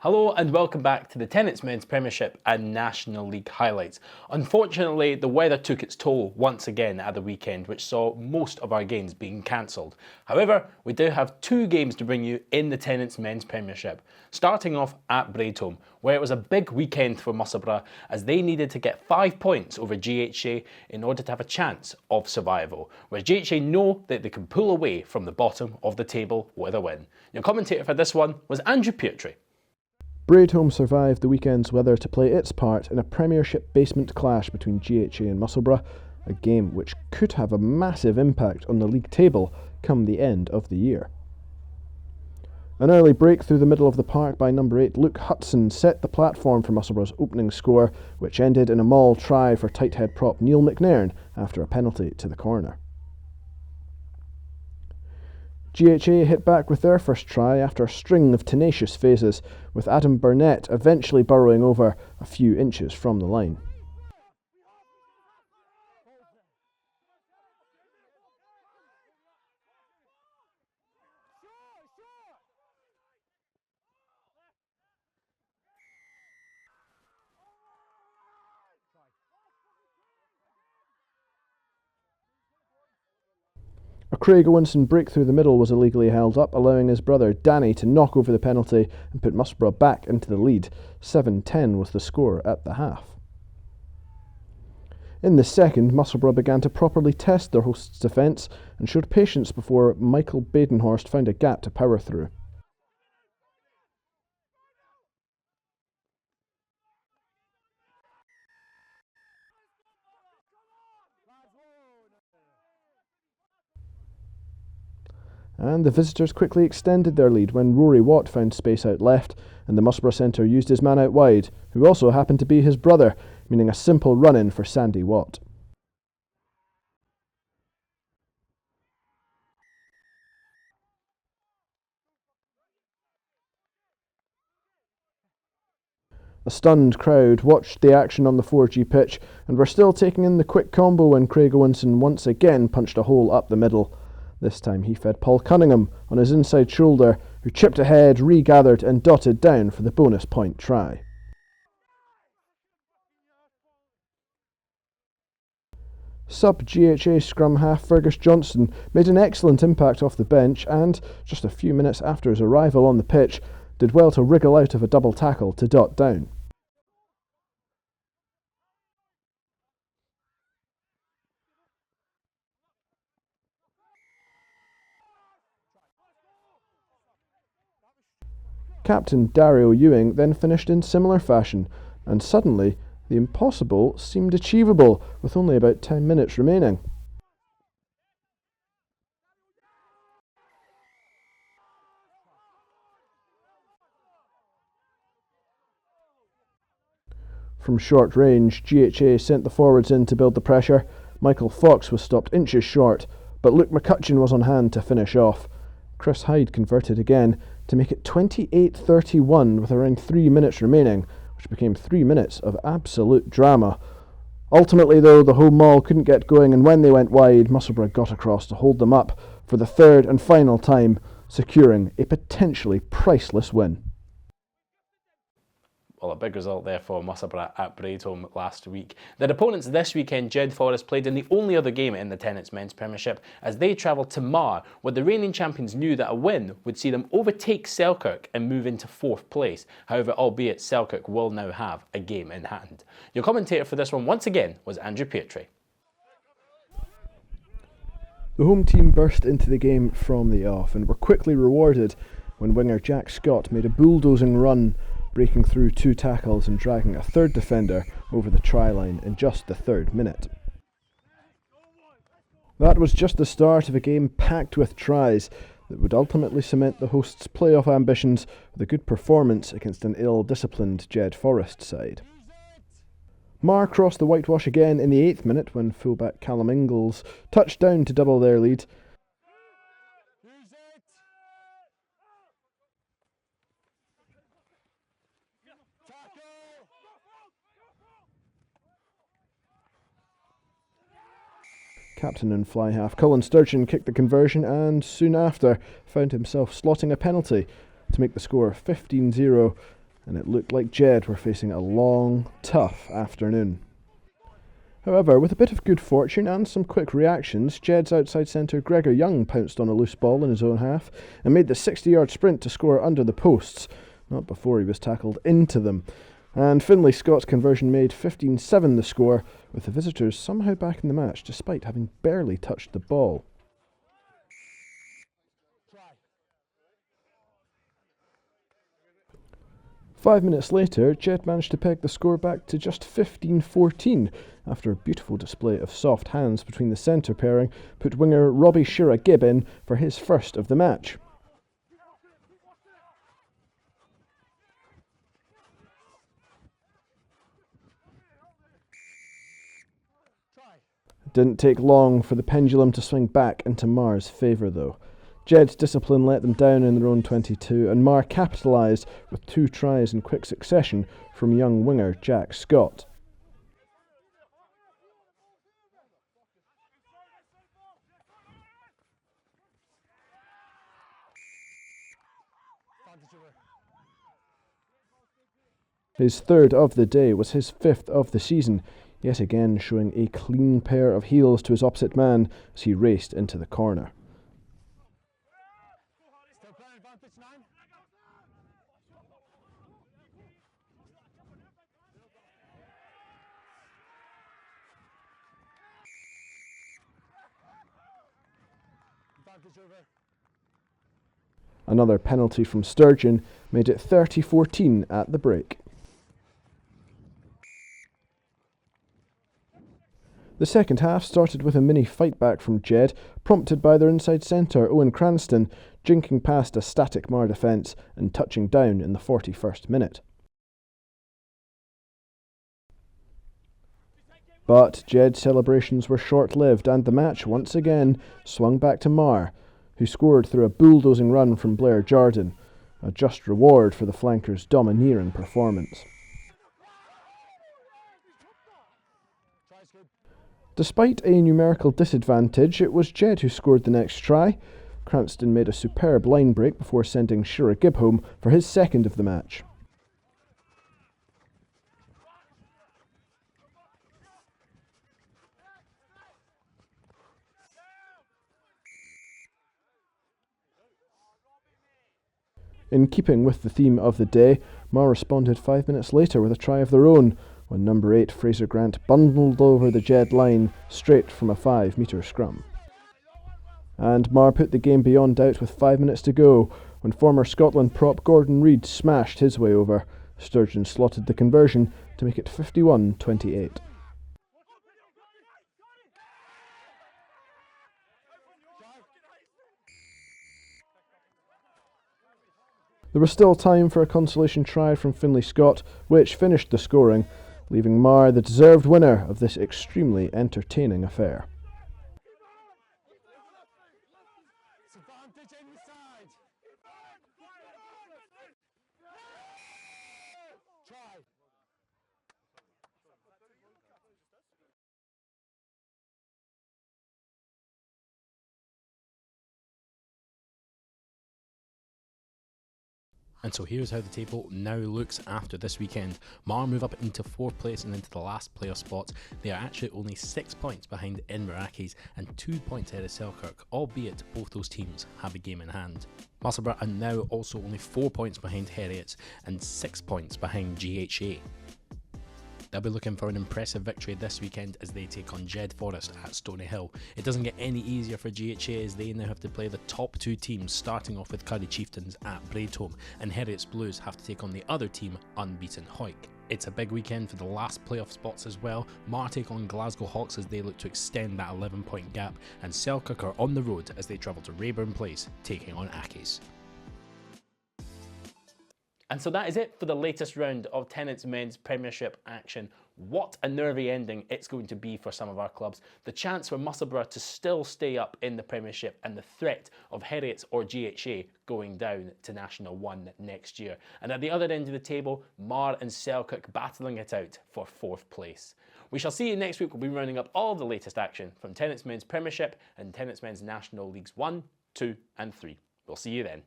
Hello and welcome back to the Tennent's Men's Premiership and National League highlights. Unfortunately, the weather took its toll once again at the weekend, which saw most of our games being cancelled. However, we do have two games to bring you in the Tennent's Men's Premiership, starting off at Braidholme, where it was a big weekend for Musselburgh as they needed to get 5 points over GHA in order to have a chance of survival, where GHA know that they can pull away from the bottom of the table with a win. Your commentator for this one was Andrew Petrie. Braidholme survived the weekend's weather to play its part in a Premiership basement clash between GHA and Musselburgh, a game which could have a massive impact on the league table come the end of the year. An early break through the middle of the park by number 8 Luke Hudson set the platform for Musselburgh's opening score, which ended in a maul try for tight head prop Neil McNairn after a penalty to the corner. GHA hit back with their first try after a string of tenacious phases, with Adam Burnett eventually burrowing over a few inches from the line. A Craig Owenson break through the middle was illegally held up, allowing his brother Danny to knock over the penalty and put Musselburgh back into the lead. 7-10 was the score at the half. In the second, Musselburgh began to properly test their hosts' defence and showed patience before Michael Badenhorst found a gap to power through. And the visitors quickly extended their lead when Rory Watt found space out left, and the Musselburgh centre used his man out wide, who also happened to be his brother, meaning a simple run-in for Sandy Watt. A stunned crowd watched the action on the 4G pitch and were still taking in the quick combo when Craig Owenson once again punched a hole up the middle. This time he fed Paul Cunningham on his inside shoulder, who chipped ahead, regathered and dotted down for the bonus point try. Sub-GHA scrum half Fergus Johnson made an excellent impact off the bench and, just a few minutes after his arrival on the pitch, did well to wriggle out of a double tackle to dot down. Captain Dario Ewing then finished in similar fashion, and suddenly the impossible seemed achievable with only about 10 minutes remaining. From short range, GHA sent the forwards in to build the pressure. Michael Fox was stopped inches short, but Luke McCutcheon was on hand to finish off. Chris Hyde converted again to make it 28-31 with around 3 minutes remaining, which became 3 minutes of absolute drama. Ultimately, though, the home maul couldn't get going, and when they went wide, Musselburgh got across to hold them up for the third and final time, securing a potentially priceless win. Well, a big result there for Musselburgh at Braidholme last week. Their opponents this weekend, Jed-Forest, played in the only other game in the Tennent's Men's Premiership as they travelled to Marr, where the reigning champions knew that a win would see them overtake Selkirk and move into 4th place. However, albeit Selkirk will now have a game in hand. Your commentator for this one once again was Andrew Petrie. The home team burst into the game from the off and were quickly rewarded when winger Jack Scott made a bulldozing run, breaking through 2 tackles and dragging a third defender over the try line in just the 3rd minute. That was just the start of a game packed with tries that would ultimately cement the hosts' playoff ambitions with a good performance against an ill-disciplined Jed-Forest side. Marr crossed the whitewash again in the 8th minute when fullback Callum Ingalls touched down to double their lead. Captain and fly half Colin Sturgeon kicked the conversion and soon after found himself slotting a penalty to make the score 15-0 and it looked like Jed were facing a long, tough afternoon. However, with a bit of good fortune and some quick reactions, Jed's outside centre Gregor Young pounced on a loose ball in his own half and made the 60-yard sprint to score under the posts, not before he was tackled into them. And Finlay Scott's conversion made 15-7 the score, with the visitors somehow back in the match despite having barely touched the ball. Five minutes later, Jed managed to peg the score back to just 15-14 after a beautiful display of soft hands between the centre pairing put winger Robbie Shira-Gibb in for his first of the match. It didn't take long for the pendulum to swing back into Marr's favour though. Jed's discipline let them down in their own 22, and Marr capitalised with 2 tries in quick succession from young winger Jack Scott. His third of the day was his 5th of the season, yet again showing a clean pair of heels to his opposite man as he raced into the corner. Another penalty from Sturgeon made it 30-14 at the break. The second half started with a mini fight back from Jed, prompted by their inside centre Owen Cranston, jinking past a static Marr defence and touching down in the 41st minute. But Jed's celebrations were short-lived and the match once again swung back to Marr, who scored through a bulldozing run from Blair Jordan, a just reward for the flankers' domineering performance. Despite a numerical disadvantage, it was Jed who scored the next try. Cranston made a superb line break before sending Shira-Gibb home for his second of the match. In keeping with the theme of the day, Marr responded 5 minutes later with a try of their own, when number 8 Fraser Grant bundled over the Jed line straight from a 5-metre scrum. And Marr put the game beyond doubt with 5 minutes to go, when former Scotland prop Gordon Reid smashed his way over. Sturgeon slotted the conversion to make it 51-28. There was still time for a consolation try from Finlay Scott, which finished the scoring, leaving Marr the deserved winner of this extremely entertaining affair. And so here's how the table now looks after this weekend. Marr move up into 4th place and into the last playoff spot. They are actually only 6 points behind Edinburgh Accies and 2 points ahead of Selkirk, albeit both those teams have a game in hand. Musselburgh are now also only 4 points behind Heriots and 6 points behind GHA. They'll be looking for an impressive victory this weekend as they take on Jed-Forest at Stony Hill. It doesn't get any easier for GHA as they now have to play the top 2 teams, starting off with Curry Chieftains at Braidholme, and Heriots Blues have to take on the other team, unbeaten Hawick. It's a big weekend for the last playoff spots as well. Marr take on Glasgow Hawks as they look to extend that 11-point gap, and Selkirk are on the road as they travel to Raeburn Place, taking on Accies. And so that is it for the latest round of Tennent's men's Premiership action. What a nervy ending it's going to be for some of our clubs. The chance for Musselburgh to still stay up in the Premiership and the threat of Heriots or GHA going down to National 1 next year. And at the other end of the table, Marr and Selkirk battling it out for 4th place. We shall see you next week. We'll be rounding up all the latest action from Tennent's men's Premiership and Tennent's men's National Leagues 1, 2 and 3. We'll see you then.